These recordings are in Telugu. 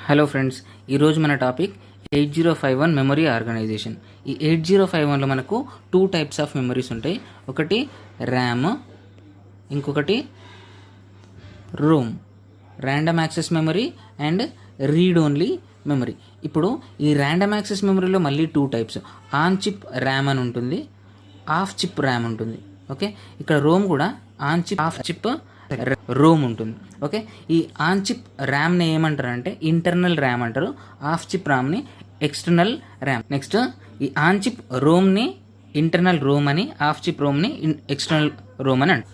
హలో ఫ్రెండ్స్, ఈరోజు మన టాపిక్ 8051 మెమరీ ఆర్గనైజేషన్. ఈ 8051లో మనకు 2 టైప్స్ ఆఫ్ మెమరీస్ ఉంటాయి. ఒకటి ర్యామ్, ఇంకొకటి Rome, random access memory and read only memory. ఇప్పుడు ఈ ర్యాండమ్ యాక్సెస్ మెమరీలో మళ్ళీ 2 టైప్స్, ఆన్ చిప్ ర్యామ్ అని ఉంటుంది, ఆఫ్ చిప్ ర్యామ్ ఉంటుంది. ఓకే, ఇక్కడ రోమ్ కూడా on chip off chip ROM ఉంటుంది. ఓకే, ఈ ఆన్ చిప్ ర్యామ్ని ఏమంటారంటే ఇంటర్నల్ ర్యామ్ అంటారు, ఆఫ్ చిప్ ర్యామ్ని ఎక్స్టర్నల్ ర్యామ్. నెక్స్ట్ ఈ ఆన్ చిప్ రోమ్ని ఇంటర్నల్ రోమ్ అని, ఆఫ్ చిప్ రోమ్ని ఎక్స్టర్నల్ రోమ్ అని అంటారు.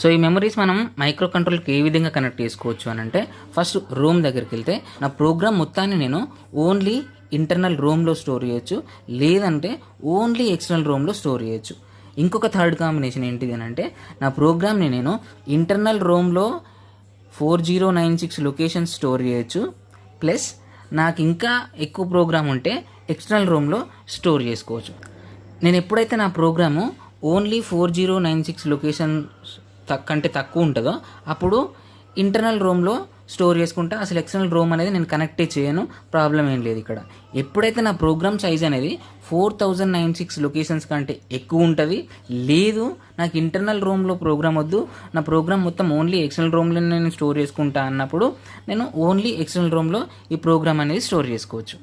సో ఈ మెమరీస్ మనం మైక్రో కంట్రోల్కి ఏ విధంగా కనెక్ట్ చేసుకోవచ్చు అని అంటే, ఫస్ట్ రోమ్ దగ్గరికి వెళ్తే నా ప్రోగ్రామ్ మొత్తాన్ని నేను ఓన్లీ ఇంటర్నల్ రోమ్లో స్టోర్ చేయొచ్చు, లేదంటే ఓన్లీ ఎక్స్టర్నల్ రోమ్లో స్టోర్ చేయొచ్చు. ఇంకొక థర్డ్ కాంబినేషన్ ఏంటిది అని అంటే, నా ప్రోగ్రామ్ని నేను ఇంటర్నల్ రోమ్లో 4096 లొకేషన్స్ స్టోర్ చేయొచ్చు, ప్లస్ నాకు ఇంకా ఎక్కువ ప్రోగ్రామ్ ఉంటే ఎక్స్టర్నల్ రోమ్లో స్టోర్ చేసుకోవచ్చు. నేను ఎప్పుడైతే నా ప్రోగ్రాము ఓన్లీ 4096 లొకేషన్ కంటే తక్కువ ఉంటుందో అప్పుడు ఇంటర్నల్ రోమ్లో స్టోర్ చేసుకుంటా, అసలు ఎక్స్టర్నల్ రోమ్ అనేది నేను కనెక్టే చేయను, ప్రాబ్లం ఏం లేదు ఇక్కడ. ఎప్పుడైతే నా ప్రోగ్రామ్ సైజ్ అనేది 4096 లొకేషన్స్ కంటే ఎక్కువ ఉంటుంది, లేదు నాకు ఇంటర్నల్ రోమ్లో ప్రోగ్రామ్ వద్దు, నా ప్రోగ్రామ్ మొత్తం ఓన్లీ ఎక్స్టర్నల్ రోమ్లో నేను స్టోర్ చేసుకుంటా అన్నప్పుడు నేను ఓన్లీ ఎక్స్టర్నల్ రోమ్లో ఈ ప్రోగ్రామ్ అనేది స్టోర్ చేసుకోవచ్చు.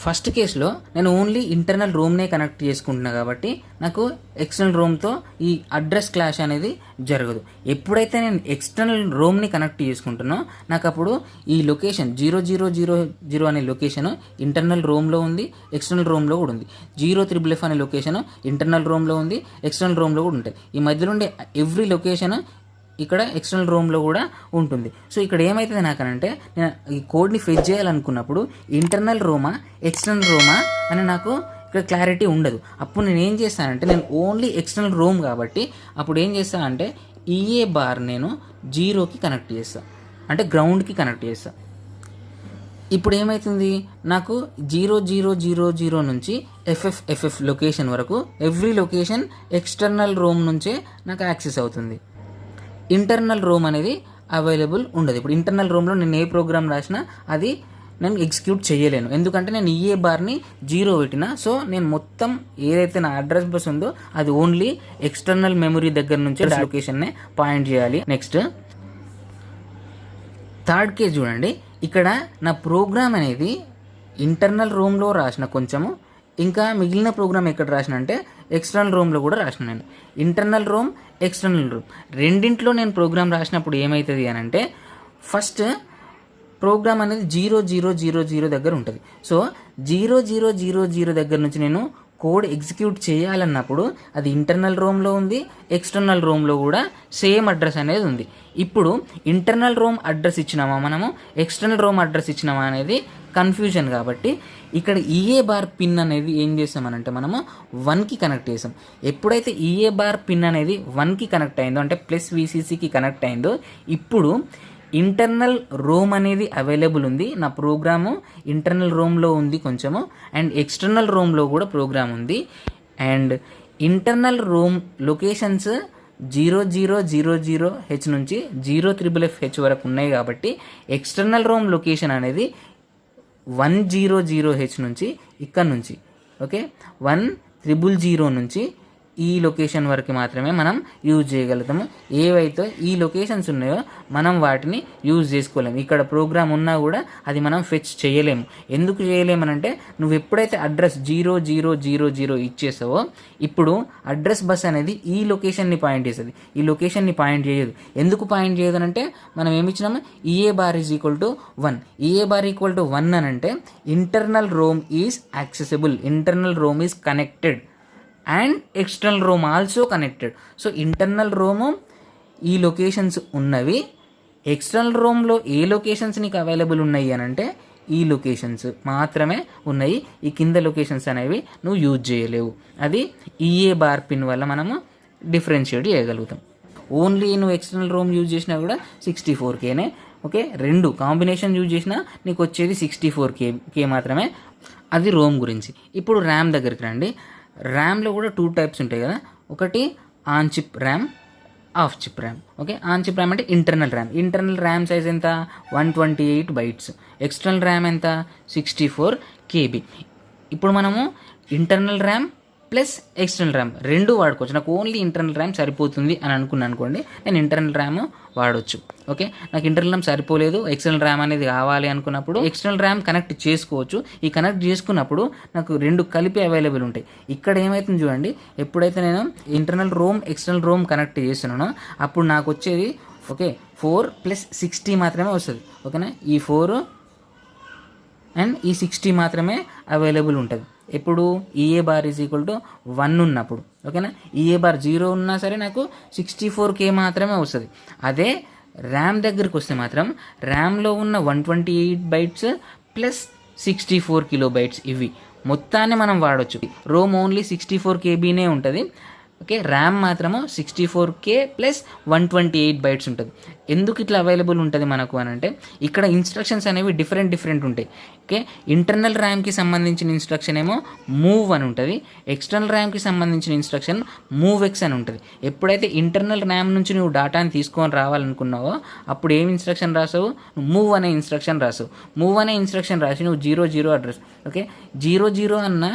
ఫస్ట్ కేసులో నేను ఓన్లీ ఇంటర్నల్ రోమ్నే కనెక్ట్ చేసుకుంటున్నా కాబట్టి నాకు ఎక్స్టర్నల్ రోమ్తో ఈ అడ్రస్ క్లాష్ అనేది జరగదు. ఎప్పుడైతే నేను ఎక్స్టర్నల్ రోమ్ని కనెక్ట్ చేసుకుంటున్నా నాకు అప్పుడు ఈ లొకేషన్ 0000 అనే లొకేషన్ ఇంటర్నల్ రోమ్లో ఉంది, ఎక్స్టర్నల్ రోమ్లో కూడా ఉంది. 0FFF అనే లొకేషన్ ఇంటర్నల్ రోమ్లో ఉంది, ఎక్స్టర్నల్ రోమ్లో కూడా ఉంటుంది. ఈ మధ్యలో ఉండే ఎవ్రీ లొకేషన్ ఇక్కడ ఎక్స్టర్నల్ రోమ్లో కూడా ఉంటుంది. సో ఇక్కడ ఏమవుతుంది నాకనంటే, నేను ఈ కోడ్ని ఫెచ్ చేయాలనుకున్నప్పుడు ఇంటర్నల్ రోమా ఎక్స్టర్నల్ రోమా అని నాకు ఇక్కడ క్లారిటీ ఉండదు. అప్పుడు నేను ఏం చేస్తానంటే, నేను ఓన్లీ ఎక్స్టర్నల్ రోమ్ కాబట్టి అప్పుడు ఏం చేస్తానంటే ఈఏ బార్ నేను 0కి కనెక్ట్ చేస్తాను, అంటే గ్రౌండ్కి కనెక్ట్ చేస్తాను. ఇప్పుడు ఏమవుతుంది, నాకు 0000 నుంచి FFFF లొకేషన్ వరకు ఎవ్రీ లొకేషన్ ఎక్స్టర్నల్ రోమ్ నుంచే నాకు యాక్సెస్ అవుతుంది. ఇంటర్నల్ రోమ్ అనేది అవైలబుల్ ఉండదు. ఇప్పుడు ఇంటర్నల్ రోమ్లో నేను ఏ ప్రోగ్రామ్ రాసినా అది నేను ఎగ్జిక్యూట్ చేయలేను, ఎందుకంటే నేను ఈఏ బార్ని 0 పెట్టినా. సో నేను మొత్తం ఏదైతే నా అడ్రస్ బస్ ఉందో అది ఓన్లీ ఎక్స్టర్నల్ మెమరీ దగ్గర నుంచి లొకేషన్నే పాయింట్ చేయాలి. నెక్స్ట్ థర్డ్ కేస్ చూడండి, ఇక్కడ నా ప్రోగ్రామ్ అనేది ఇంటర్నల్ రోమ్లో రాసిన కొంచెము, ఇంకా మిగిలిన ప్రోగ్రామ్ ఎక్కడ రాసిన అంటే ఎక్స్టర్నల్ రోమ్లో కూడా రాసిన. నేను ఇంటర్నల్ రోమ్ ఎక్స్టర్నల్ రోమ్ రెండింట్లో నేను ప్రోగ్రామ్ రాసినప్పుడు ఏమవుతుంది అని అంటే, ఫస్ట్ ప్రోగ్రామ్ అనేది 0000 దగ్గర ఉంటుంది. సో 0000 దగ్గర నుంచి నేను కోడ్ ఎగ్జిక్యూట్ చేయాలన్నప్పుడు అది ఇంటర్నల్ రోమ్లో ఉంది, ఎక్స్టర్నల్ రోమ్లో కూడా సేమ్ అడ్రస్ అనేది ఉంది. ఇప్పుడు ఇంటర్నల్ రోమ్ అడ్రస్ ఇచ్చినామా మనము, ఎక్స్టర్నల్ రోమ్ అడ్రస్ ఇచ్చినామా అనేది కన్ఫ్యూజన్. కాబట్టి ఇక్కడ ఈఏ బార్ పిన్ అనేది ఏం చేస్తామనంటే మనము 1కి కనెక్ట్ చేసాం. ఎప్పుడైతే ఈఏ బార్ పిన్ అనేది 1కి కనెక్ట్ అయిందో, అంటే ప్లస్ VCCకి కనెక్ట్ అయిందో, ఇప్పుడు ఇంటర్నల్ రోమ్ అనేది అవైలబుల్ ఉంది, నా ప్రోగ్రాము ఇంటర్నల్ రోమ్లో ఉంది కొంచెము, అండ్ ఎక్స్టర్నల్ రోమ్లో కూడా ప్రోగ్రామ్ ఉంది. And internal Rome locations 0000H నుంచి 0FFF వరకు ఉన్నాయి కాబట్టి ఎక్స్టర్నల్ రోమ్ లొకేషన్ అనేది 100H నుంచి ఇక్కడ నుంచి, ఓకే, 1000 నుంచి ఈ లొకేషన్ వరకు మాత్రమే మనం యూజ్ చేయగలుగుతాము. ఏవైతే ఈ లొకేషన్స్ ఉన్నాయో మనం వాటిని యూజ్ చేసుకోలేము. ఇక్కడ ప్రోగ్రామ్ ఉన్నా కూడా అది మనం ఫెచ్ చేయలేము. ఎందుకు చేయలేమనంటే, నువ్వు ఎప్పుడైతే అడ్రస్ 0000 ఇచ్చేసావో ఇప్పుడు అడ్రస్ బస్ అనేది ఈ లొకేషన్ని పాయింట్ చేస్తుంది, ఈ లొకేషన్ని పాయింట్ చేయదు. ఎందుకు పాయింట్ చేయదు అంటే, మనం ఏమి ఇచ్చినాము, EA bar is equal to 1. EA bar equal to 1 అని అంటే internal ROM is accessible, internal ROM is connected and external ROM also connected. So internal ROM ఈ లొకేషన్స్ ఉన్నవి, ఎక్స్టర్నల్ రోమ్లో ఏ లొకేషన్స్ నీకు అవైలబుల్ ఉన్నాయి అని అంటే ఈ లొకేషన్స్ మాత్రమే ఉన్నాయి. ఈ కింద లొకేషన్స్ అనేవి నువ్వు యూజ్ చేయలేవు. అది ఈఏ బార్ పిన్ వల్ల మనము డిఫరెన్షియేట్ చేయగలుగుతాం. ఓన్లీ నువ్వు ఎక్స్టర్నల్ రోమ్ యూజ్ చేసినా కూడా 64Kనే. ఓకే, రెండు కాంబినేషన్ యూజ్ చేసినా నీకు వచ్చేది 64K మాత్రమే. అది రోమ్ గురించి. ఇప్పుడు ర్యామ్ దగ్గరికి రండి. ర్యామ్లో కూడా 2 టైప్స్ ఉంటాయి కదా, ఒకటి on chip RAM, off chip RAM. Okay, on chip RAM అంటే internal RAM. Internal RAM size ఎంత? 128 బైట్స్. ఎక్స్టర్నల్ ర్యామ్ ఎంత? 64 KB. ఇప్పుడు మనము internal RAM plus external RAM రెండు వాడుకోవచ్చు. నాకు ఓన్లీ ఇంటర్నల్ ర్యామ్ సరిపోతుంది అని అనుకున్నాను అనుకోండి, నేను ఇంటర్నల్ ర్యామ్ వాడవచ్చు. ఓకే, నాకు ఇంటర్నల్ ర్యామ్ సరిపోలేదు, ఎక్స్టర్నల్ ర్యామ్ అనేది కావాలి అనుకున్నప్పుడు ఎక్స్టర్నల్ ర్యామ్ కనెక్ట్ చేసుకోవచ్చు. ఈ కనెక్ట్ చేసుకున్నప్పుడు నాకు రెండు కలిపి అవైలబుల్ ఉంటాయి. ఇక్కడ ఏమవుతుంది చూడండి, ఎప్పుడైతే నేను internal Rome external Rome connect చేస్తున్నానో అప్పుడు నాకు వచ్చేది ఓకే 4 + 60 మాత్రమే వస్తుంది. ఓకేనా, ఈ 4 అండ్ ఈ 60 మాత్రమే అవైలబుల్ ఉంటుంది. ఎప్పుడు EA బార్ = 1 ఉన్నప్పుడు. ఓకేనా, EA బార్ 0 ఉన్నా సరే నాకు 64K మాత్రమే వస్తుంది. అదే ర్యామ్ దగ్గరికి వస్తే మాత్రం ర్యామ్లో ఉన్న 128 బైట్స్ ప్లస్ 64 KB ఇవి మొత్తాన్ని మనం వాడవచ్చు. రోమ్ ఓన్లీ 64 KBనే ఉంటుంది. ఓకే, ర్యామ్ మాత్రము 64K ప్లస్ 128 బైట్స్ ఉంటుంది. ఎందుకు ఇట్లా అవైలబుల్ ఉంటుంది మనకు అని అంటే, ఇక్కడ ఇన్స్ట్రక్షన్స్ అనేవి డిఫరెంట్ ఉంటాయి. ఓకే, ఇంటర్నల్ ర్యామ్కి సంబంధించిన ఇన్స్ట్రక్షన్ ఏమో మూవ్ అని ఉంటుంది, ఎక్స్టర్నల్ ర్యామ్కి సంబంధించిన ఇన్స్ట్రక్షన్ మూవ్X అని ఉంటుంది. ఎప్పుడైతే ఇంటర్నల్ ర్యామ్ నుంచి నువ్వు డేటాని తీసుకొని రావాలనుకున్నావో అప్పుడు ఏం ఇన్స్ట్రక్షన్ రాసావు? మూవ్ అనే ఇన్స్ట్రక్షన్ రాసావు. మూవ్ అనే ఇన్స్ట్రక్షన్ రాసి నువ్వు 00 అడ్రస్, ఓకే 00 అన్న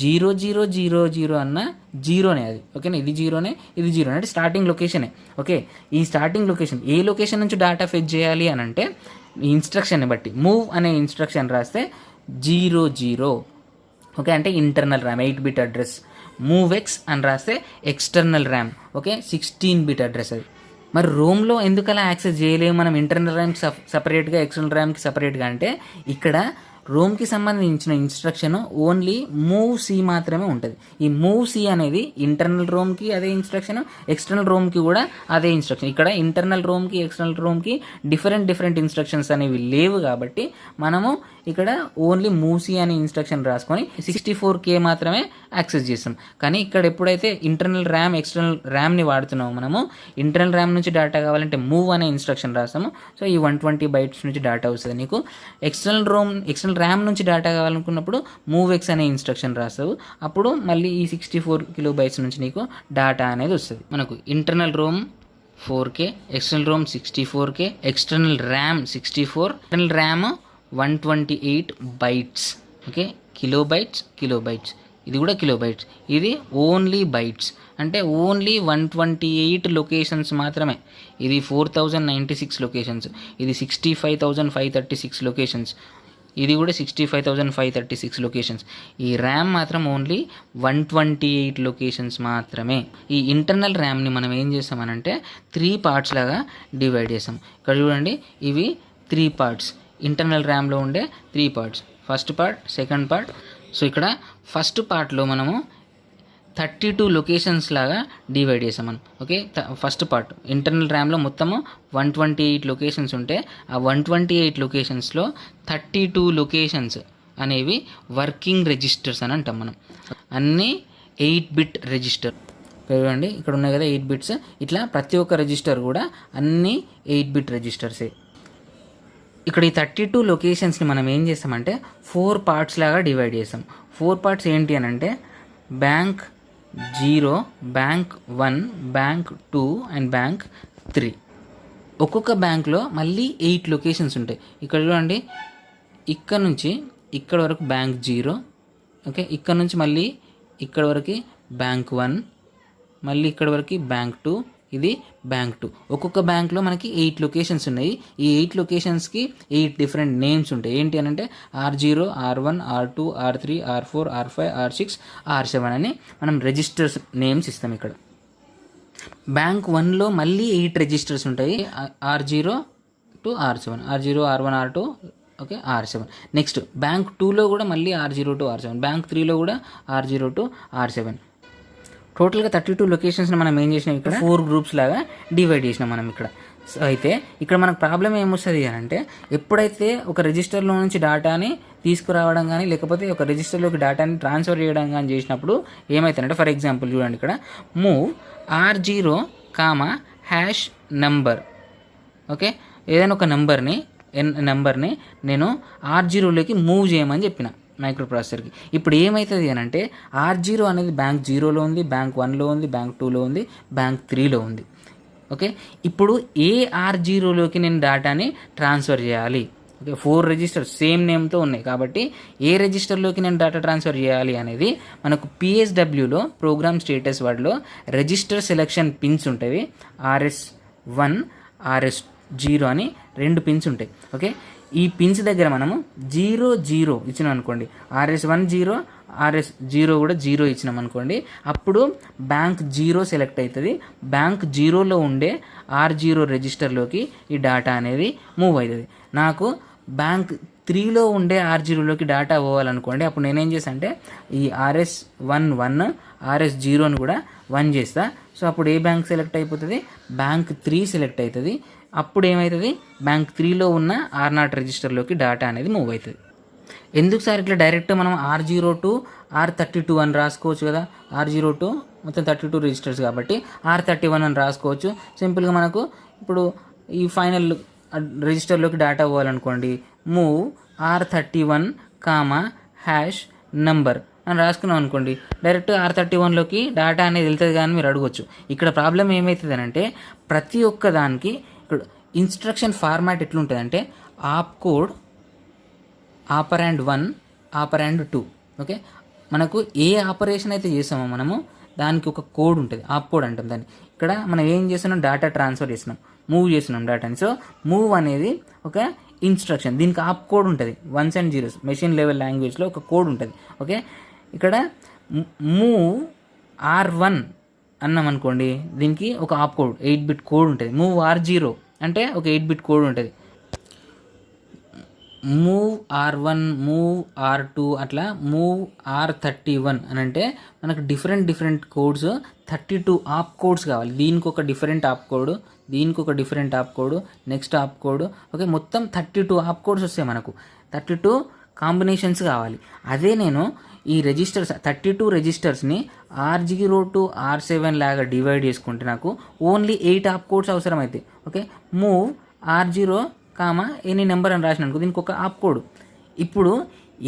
0000 అన్న జీరోనే అది. ఓకేనా, ఇది జీరోనే ఇది జీరోనే అంటే స్టార్టింగ్ లొకేషనే. ఓకే, ఈ స్టార్టింగ్ లొకేషన్ ఏ లొకేషన్ నుంచి డేటా ఫెచ్ చేయాలి అని అంటే ఈ ఇన్స్ట్రక్షన్ని బట్టి మూవ్ అనే ఇన్స్ట్రక్షన్ రాస్తే 00 ఓకే అంటే ఇంటర్నల్ ర్యామ్ 8-bit అడ్రస్. మూవ్X అని రాస్తే external RAM okay 16-bit address అది. మరి రోమ్లో ఎందుకలా యాక్సెస్ చేయలేము మనం ఇంటర్నల్ ర్యామ్కి సపరేట్గా ఎక్స్టర్నల్ ర్యామ్కి సపరేట్గా అంటే, ఇక్కడ రోమ్కి సంబంధించిన ఇన్స్ట్రక్షన్ ఓన్లీ మూవ్ C మాత్రమే ఉంటుంది. ఈ మూవ్ C అనేది ఇంటర్నల్ రోమ్కి అదే ఇన్స్ట్రక్షన్, ఎక్స్టర్నల్ రోమ్కి కూడా అదే ఇన్స్ట్రక్షన్. ఇక్కడ ఇంటర్నల్ రోమ్కి ఎక్స్టర్నల్ రోమ్కి డిఫరెంట్ ఇన్స్ట్రక్షన్స్ అనేవి లేవు కాబట్టి మనము ఇక్కడ ఓన్లీ మూవ్ C అనే ఇన్స్ట్రక్షన్ రాసుకొని 64K మాత్రమే యాక్సెస్ చేస్తాం. కానీ ఇక్కడ ఎప్పుడైతే ఇంటర్నల్ ర్యామ్ ఎక్స్టర్నల్ ర్యామ్ని వాడుతున్నామో మనము ఇంటర్నల్ ర్యామ్ నుంచి డేటా కావాలంటే మూవ్ అనే ఇన్స్ట్రక్షన్ రాస్తాము. సో ఈ 120 బైట్స్ నుంచి డేటా వస్తుంది నీకు. ఎక్స్టర్నల్ ర్యామ్ నుంచి డేటా కావాలనుకున్నప్పుడు మూవ్X అనే ఇన్స్ట్రక్షన్ రాస్తావు. అప్పుడు మళ్ళీ ఈ 64 KB నుంచి నీకు డేటా అనేది వస్తుంది. మనకు internal ROM 4K, external ROM 64K, external RAM 64, internal RAM 128 bytes. Okay, kilobytes ఇది కూడా కిలోబైట్స్. ఇది ఓన్లీ బైట్స్ అంటే ఓన్లీ 128 లొకేషన్స్ మాత్రమే. ఇది 4096 లొకేషన్స్, ఇది 65,536 లొకేషన్స్, ఇది కూడా 65,536 లొకేషన్స్. ఈ ర్యామ్ మాత్రం ఓన్లీ 128 లొకేషన్స్ మాత్రమే. ఈ ఇంటర్నల్ ర్యామ్ని మనం ఏం చేస్తామనంటే 3 పార్ట్స్ లాగా డివైడ్ చేస్తాం. ఇక్కడ చూడండి, ఇవి 3 పార్ట్స్. ఇంటర్నల్ ర్యామ్లో ఉండే 3 parts, first part, second part. So ఇక్కడ ఫస్ట్ పార్ట్లో మనము 32 లొకేషన్స్ లాగా డివైడ్ చేసాం మనం. ఓకే, ఫస్ట్ పార్ట్ ఇంటర్నల్ ర్యామ్లో మొత్తము 128 లొకేషన్స్ ఉంటే ఆ 128 లొకేషన్స్లో 32 లొకేషన్స్ అనేవి వర్కింగ్ రిజిస్టర్స్ అని అంటాం మనం. అన్నీ 8-bit రిజిస్టర్. చూడండి ఇక్కడ ఉన్నాయి కదా 8 బిట్స్. ఇట్లా ప్రతి ఒక్క రిజిస్టర్ కూడా అన్నీ 8-bit రిజిస్టర్సే. ఇక్కడ ఈ 32 లొకేషన్స్ని మనం ఏం చేస్తామంటే 4 పార్ట్స్ లాగా డివైడ్ చేస్తాం. 4 పార్ట్స్ ఏంటి అని అంటే bank 0, bank 1, bank 2 and bank 3. ఒక్కొక్క బ్యాంక్లో మళ్ళీ 8 లొకేషన్స్ ఉంటాయి. ఇక్కడ చూడండి, ఇక్కడ నుంచి ఇక్కడ వరకు బ్యాంక్ 0. ఓకే, ఇక్కడ నుంచి మళ్ళీ ఇక్కడ వరకు బ్యాంక్ 1, మళ్ళీ ఇక్కడ వరకు బ్యాంక్ 2, ఇది బ్యాంక్ 2. ఒక్కొక్క బ్యాంక్లో మనకి 8 లొకేషన్స్ ఉన్నాయి. ఈ 8 లొకేషన్స్కి 8 డిఫరెంట్ నేమ్స్ ఉంటాయి. ఏంటి అని అంటే R0, R1, R2, R3, R4, R5, R6, R7 అని మనం రిజిస్టర్స్ నేమ్స్ ఇస్తాం. ఇక్కడ బ్యాంక్ 1లో మళ్ళీ 8 రిజిస్టర్స్ ఉంటాయి. R0 to R7, R0, R1, R2, okay R7. Next bank 2లో కూడా మళ్ళీ R0 to R7, బ్యాంక్ 3లో కూడా R0 to R7. టోటల్గా 32 లొకేషన్స్ని మనం ఏం చేసినాం, ఇక్కడ 4 గ్రూప్స్ లాగా డివైడ్ చేసినాం మనం ఇక్కడ. సో అయితే ఇక్కడ మనకు ప్రాబ్లం ఏమొస్తుంది అని అంటే, ఎప్పుడైతే ఒక రిజిస్టర్లో నుంచి డేటాని తీసుకురావడం కానీ లేకపోతే ఒక రిజిస్టర్లోకి డేటాని ట్రాన్స్ఫర్ చేయడం కానీ చేసినప్పుడు ఏమవుతుందంటే, ఫర్ ఎగ్జాంపుల్ చూడండి ఇక్కడ మూవ్ R0, #number. ఓకే, ఏదైనా ఒక నెంబర్ని నేను R0లోకి మూవ్ చేయమని చెప్పిన మైక్రో ప్రాసెసర్కి. ఇప్పుడు ఏమవుతుంది అని అంటే R0 అనేది బ్యాంక్ 0లో ఉంది, బ్యాంక్ 1లో ఉంది, బ్యాంక్ 2లో ఉంది, బ్యాంక్ 3లో ఉంది. ఓకే, ఇప్పుడు ఏ R0లోకి నేను డేటాని ట్రాన్స్ఫర్ చేయాలి? ఓకే, 4 రిజిస్టర్స్ సేమ్ నేమ్తో ఉన్నాయి కాబట్టి ఏ రిజిస్టర్లోకి నేను డేటా ట్రాన్స్ఫర్ చేయాలి అనేది మనకు PSWలో ప్రోగ్రామ్ స్టేటస్ వర్డ్లో రిజిస్టర్ సెలెక్షన్ పిన్స్ ఉంటాయి. RS1 RS0 అని 2 పిన్స్ ఉంటాయి. ఓకే, ఈ పిన్స్ దగ్గర మనము 0 ఇచ్చినాం అనుకోండి, RS1 0 RS0 కూడా 0 ఇచ్చినాం అనుకోండి, అప్పుడు బ్యాంక్ 0 సెలెక్ట్ అవుతుంది. బ్యాంక్ 0లో ఉండే R0 రిజిస్టర్లోకి ఈ డేటా అనేది మూవ్ అవుతుంది. నాకు బ్యాంక్ 3లో ఉండే R0లోకి డేటా పోవాలనుకోండి, అప్పుడు నేనేం చేస్తాను అంటే ఈ RS1 1 RS0ని కూడా 1 చేస్తా. సో అప్పుడు ఏ బ్యాంక్ సెలెక్ట్ అయిపోతుంది? బ్యాంక్ 3 సెలెక్ట్ అవుతుంది. అప్పుడు ఏమవుతుంది? బ్యాంక్ 3లో ఉన్న R0 రిజిస్టర్లోకి డేటా అనేది మూవ్ అవుతుంది. ఎందుకు సార్ ఇట్లా డైరెక్ట్ మనం R0 to R32 అని రాసుకోవచ్చు కదా? R0 to మొత్తం 32 రిజిస్టర్స్ కాబట్టి R31 అని రాసుకోవచ్చు. సింపుల్గా మనకు ఇప్పుడు ఈ ఫైనల్ రిజిస్టర్లోకి డేటా పోవాలనుకోండి, మూవ్ R31 #number అని రాసుకున్నాం అనుకోండి, డైరెక్ట్ R31లోకి డేటా అనేది వెళ్తుంది. కానీ మీరు అడగొచ్చు, ఇక్కడ ప్రాబ్లం ఏమవుతుంది అంటే ప్రతి ఒక్క దానికి ఇక్కడ ఇన్స్ట్రక్షన్ ఫార్మాట్ ఎట్లుంటుందంటే ఆప్ కోడ్ ఆపరాండ్ 1 ఆపరాండ్ 2. ఓకే, మనకు ఏ ఆపరేషన్ అయితే చేసామో మనము దానికి ఒక కోడ్ ఉంటుంది, ఆప్ కోడ్ అంటాం దాన్ని. ఇక్కడ మనం ఏం చేస్తున్నాం? డేటా ట్రాన్స్ఫర్ చేస్తున్నాం, మూవ్ చేస్తున్నాం డేటాని. సో మూవ్ అనేది ఒక ఇన్స్ట్రక్షన్, దీనికి ఆప్ కోడ్ ఉంటుంది, 1s and 0s machine level లాంగ్వేజ్లో ఒక కోడ్ ఉంటుంది. ఓకే, ఇక్కడ మూవ్ R1 అన్నాం అనుకోండి, దీనికి ఒక ఆప్ కోడ్ 8-bit కోడ్ ఉంటుంది. మూవ్ R0 అంటే ఒక 8-bit కోడ్ ఉంటుంది. మూవ్ R1 మూవ్ R2 అట్లా మూవ్ R31 అని అంటే మనకు డిఫరెంట్ కోడ్స్ 32 ఆప్ కోడ్స్ కావాలి. దీనికి ఒక డిఫరెంట్ ఆప్ కోడ్, దీనికి ఒక డిఫరెంట్ ఆప్ కోడ్, నెక్స్ట్ ఆప్ కోడ్. ఓకే, మొత్తం 32 ఆప్ కోడ్స్ వస్తాయి మనకు, 32 కాంబినేషన్స్ కావాలి. అదే నేను ఈ రిజిస్టర్స్ 32 రిజిస్టర్స్ని R0 to R7 లాగా డివైడ్ చేసుకుంటే నాకు ఓన్లీ 8 ఆప్ కోడ్స్ అవసరం అవుతాయి. Okay, move R0 any number అని రాసిన అనుకో, దీనికి ఒక ఆప్ కోడ్. ఇప్పుడు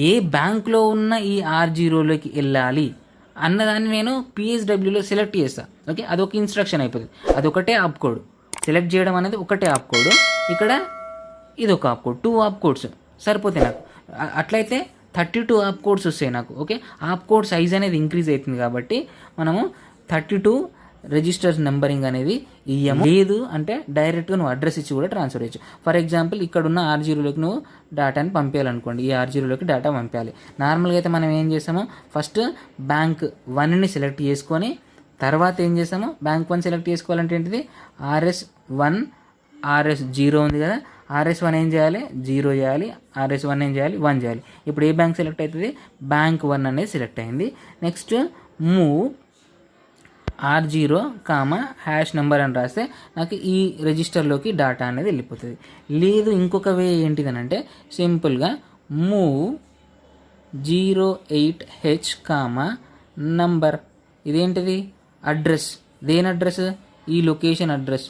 ఏ బ్యాంక్లో ఉన్న ఈ R0లోకి వెళ్ళాలి అన్నదాన్ని నేను PSWలో సెలెక్ట్ చేస్తాను. ఓకే, అదొక ఇన్స్ట్రక్షన్ అయిపోతుంది, అదొకటే ఆప్ కోడ్. సెలెక్ట్ చేయడం అనేది ఒకటే ఆప్ కోడ్, ఇక్కడ ఇదొక ఆప్ కోడ్, 2 ఆప్ కోడ్స్ సరిపోతాయి నాకు. అట్లయితే 32 ఆప్ కోడ్స్ వస్తాయి నాకు. ఓకే, ఆప్ కోడ్ సైజ్ అనేది ఇంక్రీజ్ అవుతుంది కాబట్టి మనము 32 రిజిస్టర్స్ నెంబరింగ్ అనేది ఇయ్యము. లేదు అంటే డైరెక్ట్గా నువ్వు అడ్రస్ ఇచ్చి కూడా ట్రాన్స్ఫర్ చేయొచ్చు. ఫర్ ఎగ్జాంపుల్ ఇక్కడ ఉన్న R0లోకి నువ్వు డేటాని పంపించాలనుకోండి, ఈ R0లోకి డేటా పంపించాలి. నార్మల్గా అయితే మనం ఏం చేస్తామో ఫస్ట్ బ్యాంక్ 1ని సెలెక్ట్ చేసుకొని తర్వాత ఏం చేస్తామో బ్యాంక్ 1 సెలెక్ట్ చేసుకోవాలంటే ఏంటిది? RS1 RS0 ఉంది కదా, RS1 ఏం చేయాలి? 0 చేయాలి, RS1 ఏం చేయాలి? 1 చేయాలి. ఇప్పుడు ఏ బ్యాంక్ సెలెక్ట్ అవుతుంది? బ్యాంక్ 1 అనేది సెలెక్ట్ అయింది. నెక్స్ట్ మూవ్ R0 #number అని రాస్తే నాకు ఈ రిజిస్టర్లోకి డేటా అనేది వెళ్ళిపోతుంది. లేదు ఇంకొక వే ఏంటిదనంటే సింపుల్గా మూవ్ 08H #number. ఇదేంటిది? అడ్రస్. దేని అడ్రస్? ఈ లొకేషన్ అడ్రస్.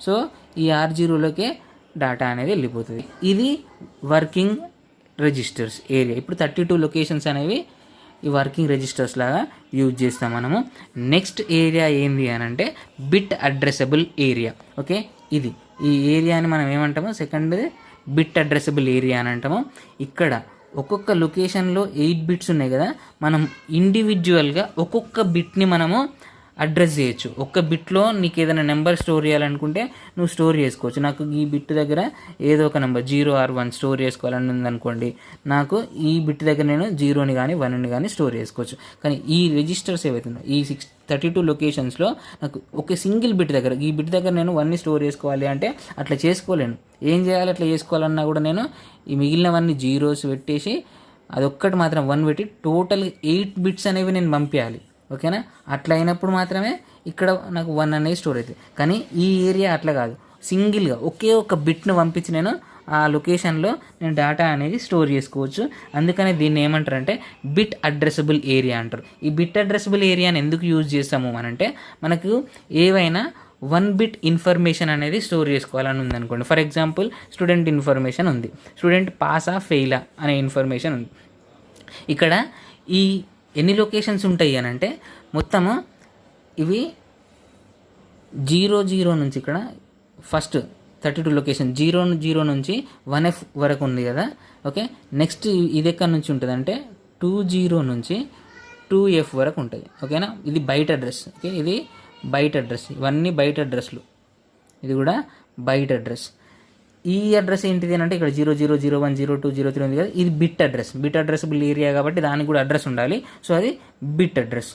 సో ఈ R0లోకే డేటా అనేది వెళ్ళిపోతుంది. ఇది వర్కింగ్ రిజిస్టర్స్ ఏరియా. ఇప్పుడు 32 లొకేషన్స్ అనేవి ఈ వర్కింగ్ రిజిస్టర్స్ లాగా యూజ్ చేస్తాం మనము. నెక్స్ట్ ఏరియా ఏంది అని అంటే బిట్ అడ్రసబుల్ ఏరియా. ఓకే, ఇది ఈ ఏరియాని మనం ఏమంటామో సెకండ్ బిట్ అడ్రసబుల్ ఏరియా అని అంటాము. ఇక్కడ ఒక్కొక్క లొకేషన్లో 8 బిట్స్ ఉన్నాయి కదా, మనం ఇండివిజువల్గా ఒక్కొక్క బిట్ని మనము అడ్రస్ చేయొచ్చు. ఒక్క బిట్లో నీకు ఏదైనా నెంబర్ స్టోర్ చేయాలనుకుంటే నువ్వు స్టోర్ చేసుకోవచ్చు. నాకు ఈ బిట్ దగ్గర ఏదో ఒక నెంబర్ 0 or 1 స్టోర్ చేసుకోవాలని ఉందనుకోండి, నాకు ఈ బిట్ దగ్గర నేను 0ని కానీ 1ని కానీ స్టోర్ చేసుకోవచ్చు. కానీ ఈ రిజిస్టర్స్ ఏవైతుందో ఈ 32 లొకేషన్స్లో నాకు ఒక సింగిల్ బిట్ దగ్గర, ఈ బిట్ దగ్గర నేను 1ని స్టోర్ చేసుకోవాలి అంటే అట్లా చేసుకోలేను. ఏం చేయాలి? అట్లా చేసుకోవాలన్నా కూడా నేను ఈ మిగిలినవన్నీ 0s పెట్టేసి అదొక్కటి మాత్రం 1 పెట్టి టోటల్ 8 బిట్స్ అనేవి నేను పంపించాలి. ఓకేనా? అట్లా అయినప్పుడు మాత్రమే ఇక్కడ నాకు 1 అనేది స్టోర్ అవుతుంది. కానీ ఈ ఏరియా అట్లా కాదు, సింగిల్గా ఒకే ఒక బిట్ను పంపించి నేను ఆ లొకేషన్లో నేను డేటా అనేది స్టోర్ చేసుకోవచ్చు. అందుకనే దీన్ని ఏమంటారంటే బిట్ అడ్రసబుల్ ఏరియా అంటారు. ఈ బిట్ అడ్రసబుల్ ఏరియాని ఎందుకు యూజ్ చేస్తాము అనంటే మనకు ఏవైనా 1 బిట్ ఇన్ఫర్మేషన్ అనేది స్టోర్ చేసుకోవాలని ఉందనుకోండి. ఫర్ ఎగ్జాంపుల్ స్టూడెంట్ ఇన్ఫర్మేషన్ ఉంది, స్టూడెంట్ పాసా ఫెయిలా అనే ఇన్ఫర్మేషన్ ఉంది. ఇక్కడ ఈ ఎన్ని లొకేషన్స్ ఉంటాయి అని అంటే మొత్తము ఇవి 00 నుంచి ఇక్కడ ఫస్ట్ 32 లొకేషన్ 00 నుంచి 1F వరకు ఉంది కదా. ఓకే, నెక్స్ట్ ఇది ఎక్కడి నుంచి ఉంటుంది అంటే 20 నుంచి 2F వరకు ఉంటుంది. ఓకేనా, ఇది బయట అడ్రస్. ఓకే, ఇది బయట అడ్రస్, ఇవన్నీ బయట అడ్రస్లు, ఇది కూడా బయట అడ్రస్. ఈ అడ్రస్ ఏంటిది అని అంటే ఇక్కడ 00010203 ఉంది కదా, ఇది bit address, bit addressable area కాబట్టి దానికి కూడా అడ్రస్ ఉండాలి. సో అది బిట్ అడ్రస్.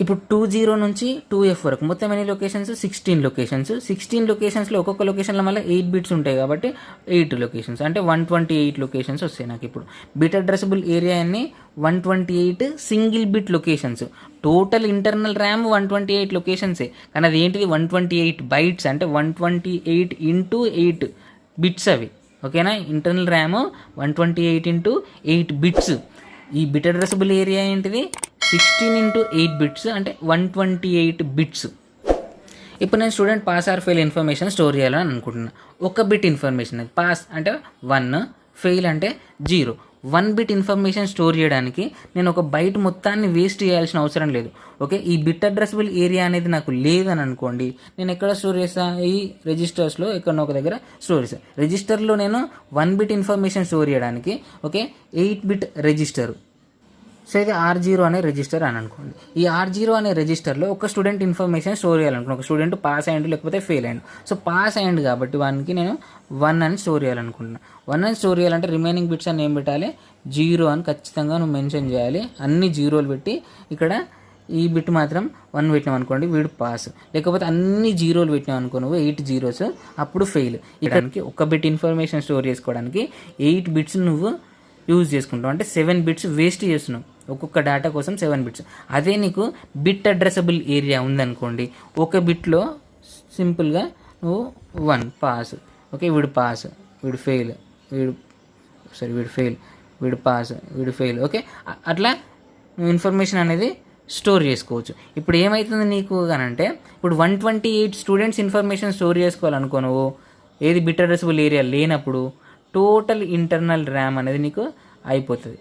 ఇప్పుడు 20 నుంచి 2F వరకు మొత్తం ఎన్ని లొకేషన్స్? 16 లొకేషన్స్. 16 లొకేషన్స్లో ఒక్కొక్క లొకేషన్లో మళ్ళీ 8 బిట్స్ ఉంటాయి కాబట్టి 8 లొకేషన్స్ అంటే 128 లొకేషన్స్ వస్తాయి నాకు. ఇప్పుడు బిట్ అడ్రసబుల్ ఏరియా అన్ని 128 single bit locations. Total internal RAM 128 లొకేషన్సే, కానీ అది ఏంటిది 128 బైట్స్ అంటే 128 ఇంటూ 8 బిట్స్ అవి. ఓకేనా, ఇంటర్నల్ ర్యామ్ 128 ఇంటూ 8 బిట్స్. ఈ బిట్ అడ్రసబుల్ ఏరియా ఏంటిది 16 ఇంటూ 8 బిట్స్ అంటే 128 బిట్స్. ఇప్పుడు నేను student pass or fail information store చేయాలని అనుకుంటున్నాను. ఒక బిట్ ఇన్ఫర్మేషన్, అది పాస్ అంటే 1, ఫెయిల్ అంటే 0. 1 బిట్ ఇన్ఫర్మేషన్ స్టోర్ చేయడానికి నేను ఒక బైట్ మొత్తాన్ని వేస్ట్ చేయాల్సిన అవసరం లేదు. ఓకే, ఈ బిట్ అడ్రసబుల్ ఏరియా అనేది నాకు లేదని అనుకోండి, నేను ఎక్కడ స్టోర్ చేస్తాను? ఈ రిజిస్టర్స్లో ఎక్కడో ఒక దగ్గర స్టోర్ చేస్తాను. రిజిస్టర్లో నేను 1 బిట్ ఇన్ఫర్మేషన్ స్టోర్ చేయడానికి ఓకే 8 బిట్ రిజిస్టర్. సో ఇది R0 అనే రిజిస్టర్ అని అనుకోండి. ఈ R0 అనే రిజిస్టర్లో ఒక స్టూడెంట్ ఇన్ఫర్మేషన్ స్టోర్ చేయాలనుకున్నాను. ఒక స్టూడెంట్ పాస్ అయ్యిండు లేకపోతే ఫెయిల్ అయ్యిండు. సో పాస్ అయ్యిండు కాబట్టి వానికి నేను 1 అని స్టోర్ చేయాలనుకుంటున్నాను. 1 అని స్టోర్ చేయాలంటే రిమైనింగ్ బిట్స్ అని ఏం పెట్టాలి? 0 అని ఖచ్చితంగా నువ్వు మెన్షన్ చేయాలి. అన్ని జీరోలు పెట్టి ఇక్కడ ఈ బిట్ మాత్రం 1 పెట్టినావు అనుకోండి, వీడు పాస్. లేకపోతే అన్ని జీరోలు పెట్టినావు అనుకో, నువ్వు 8 జీరోస్, అప్పుడు ఫెయిల్. ఇక్కడికి ఒక బిట్ ఇన్ఫర్మేషన్ స్టోర్ చేసుకోవడానికి 8 బిట్స్ నువ్వు యూజ్ చేసుకుంటావు, అంటే 7 బిట్స్ వేస్ట్ చేస్తున్నావు. ఒక్కొక్క డేటా కోసం 7 బిట్స్. అదే నీకు బిట్ అడ్రసబుల్ ఏరియా ఉందనుకోండి, ఒక బిట్లో సింపుల్గా నువ్వు 1 పాస్. ఓకే, వీడు పాస్, వీడు ఫెయిల్, వీడు ఫెయిల్, వీడు పాస్, వీడు ఫెయిల్. ఓకే, అట్లా నువ్వు ఇన్ఫర్మేషన్ అనేది స్టోర్ చేసుకోవచ్చు. ఇప్పుడు ఏమవుతుంది నీకు అనంటే, ఇప్పుడు 128 స్టూడెంట్స్ ఇన్ఫర్మేషన్ స్టోర్ చేసుకోవాలనుకో నువ్వు, ఏది బిట్ అడ్రసబుల్ ఏరియా లేనప్పుడు టోటల్ ఇంటర్నల్ ర్యామ్ అనేది నీకు అయిపోతుంది.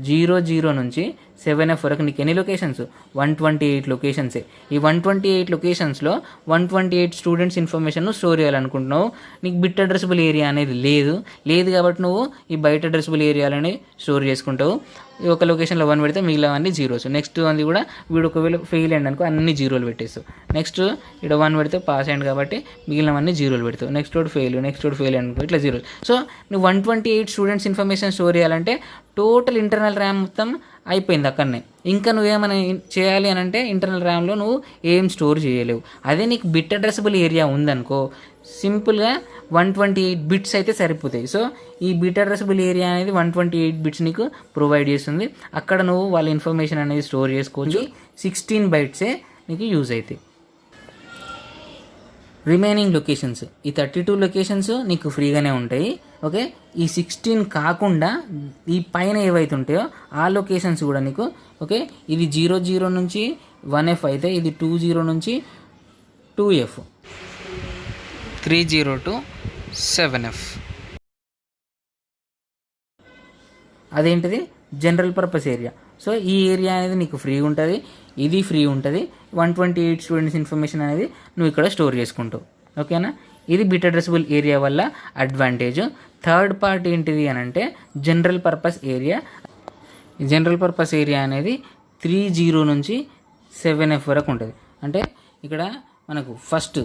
00 నుంచి 7F వరకు నీకు ఎన్ని లొకేషన్స్? 128 లొకేషన్సే. ఈ 128 లొకేషన్స్లో 128 స్టూడెంట్స్ ఇన్ఫర్మేషన్ స్టోర్ చేయాలనుకుంటున్నావు. నీకు బిట్ అడ్రసబుల్ ఏరియా అనేది లేదు కాబట్టి నువ్వు ఈ బయట అడ్రసబుల్ ఏరియాలని స్టోర్ చేసుకుంటావు. ఈ ఒక లొకేషన్లో 1 పెడితే మిగిలినవన్నీ జీరోస్. నెక్స్ట్ అది కూడా వీడు ఒకవేళ ఫెయిల్ అయ్యింది అనుకో, అన్ని జీరోలు పెట్టేస్తావు. నెక్స్ట్ ఇక్కడ 1 పెడితే పాస్ అయ్యింది కాబట్టి మిగిలినవన్నీ జీరోలు పెడతావు. నెక్స్ట్ వాడు ఫెయిల్ అనుకో, ఇట్లా జీరోలు. సో నువ్వు 128 స్టూడెంట్స్ ఇన్ఫర్మేషన్ స్టోర్ చేయాలంటే టోటల్ ఇంటర్నల్ ర్యామ్ మొత్తం అయిపోయింది అక్కడనే. ఇంకా నువ్వేమైనా చేయాలి అని అంటే ఇంటర్నల్ ర్యామ్లో నువ్వు ఏం స్టోర్ చేయలేవు. అదే నీకు బిట్ అడ్రసబుల్ ఏరియా ఉందనుకో, సింపుల్గా 128 బిట్స్ అయితే సరిపోతాయి. సో ఈ బిట్ అడ్రసబుల్ ఏరియా అనేది 128 బిట్స్ నీకు ప్రొవైడ్ చేస్తుంది. అక్కడ నువ్వు వాళ్ళ ఇన్ఫర్మేషన్ అనేది స్టోర్ చేసుకోవచ్చు. 16 బైట్సే నీకు యూజ్ అవుతాయి. రిమైనింగ్ లొకేషన్స్, ఈ 32 లొకేషన్స్ నీకు ఫ్రీగానే ఉంటాయి. ఓకే, ఈ 16 కాకుండా ఈ పైన ఏవైతే ఉంటాయో ఆ లొకేషన్స్ కూడా నీకు ఓకే, ఇది 00 నుంచి 1F అయితే ఇది 20 నుంచి 2F, 30 to 7F. అదేంటిది జనరల్ పర్పస్ ఏరియా. సో ఈ ఏరియా అనేది నీకు ఫ్రీ ఉంటుంది, ఇది ఫ్రీ ఉంటుంది. 128 స్టూడెంట్స్ ఇన్ఫర్మేషన్ అనేది నువ్వు ఇక్కడ స్టోర్ చేసుకుంటావు. ఓకేనా, ఇది బిట్ అడ్రసబుల్ ఏరియా వల్ల అడ్వాంటేజ్. థర్డ్ పార్ట్ ఏంటిది అని అంటే జనరల్ పర్పస్ ఏరియా. ఈ జనరల్ పర్పస్ ఏరియా అనేది 30 నుంచి 7F వరకు ఉంటుంది. అంటే ఇక్కడ మనకు ఫస్ట్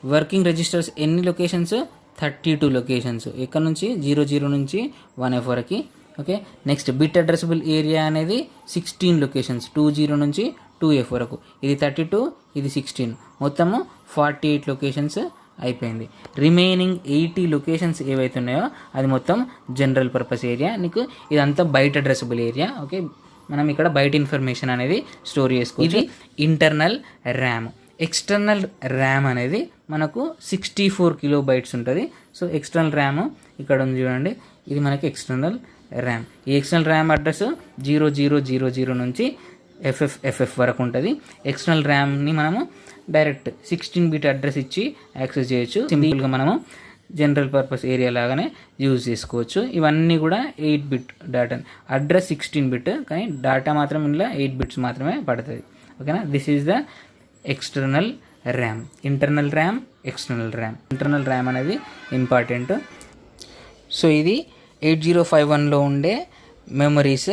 వర్కింగ్ రిజిస్టర్స్ ఎన్ని లొకేషన్స్? 32 లొకేషన్స్. ఇక్కడ నుంచి 00 నుంచి 1F వరకు. Okay, next bit addressable area అనేది 16 లొకేషన్స్, 20 నుంచి 2F వరకు. ఇది 32, ఇది 16, మొత్తము 48 లొకేషన్స్ అయిపోయింది. రిమైనింగ్ 80 లొకేషన్స్ ఏవైతే ఉన్నాయో అది మొత్తం జనరల్ పర్పస్ ఏరియా. నీకు ఇదంతా బయట అడ్రసబుల్ ఏరియా. ఓకే, మనం ఇక్కడ బయట ఇన్ఫర్మేషన్ అనేది స్టోర్ చేసుకోవచ్చు. ఇది ఇంటర్నల్ ర్యామ్. ఎక్స్టర్నల్ ర్యామ్ అనేది మనకు 64 KB ఉంటుంది. సో ఎక్స్టర్నల్ ర్యామ్ ఇక్కడ ఉంది చూడండి, ఇది మనకి ఎక్స్టర్నల్ ర్యామ్. ఈ ఎక్స్టర్నల్ ర్యామ్ అడ్రస్ 0000 నుంచి FF వరకు ఉంటుంది. ఎక్స్టర్నల్ ర్యామ్ని మనము డైరెక్ట్ 16 బిట్ అడ్రస్ ఇచ్చి యాక్సెస్ చేయొచ్చు. సింపుల్గా మనము జనరల్ పర్పస్ ఏరియా లాగానే యూజ్ చేసుకోవచ్చు. ఇవన్నీ కూడా 8 బిట్ డేటా. అడ్రస్ 16 బిట్, కానీ డేటా మాత్రం ఇందులో 8 బిట్స్ మాత్రమే పడుతుంది. ఓకేనా, this is the external RAM. Internal RAM, external RAM. Internal RAM అనేది ఇంపార్టెంట్. సో ఇది 8051లో ఉండే మెమరీస్.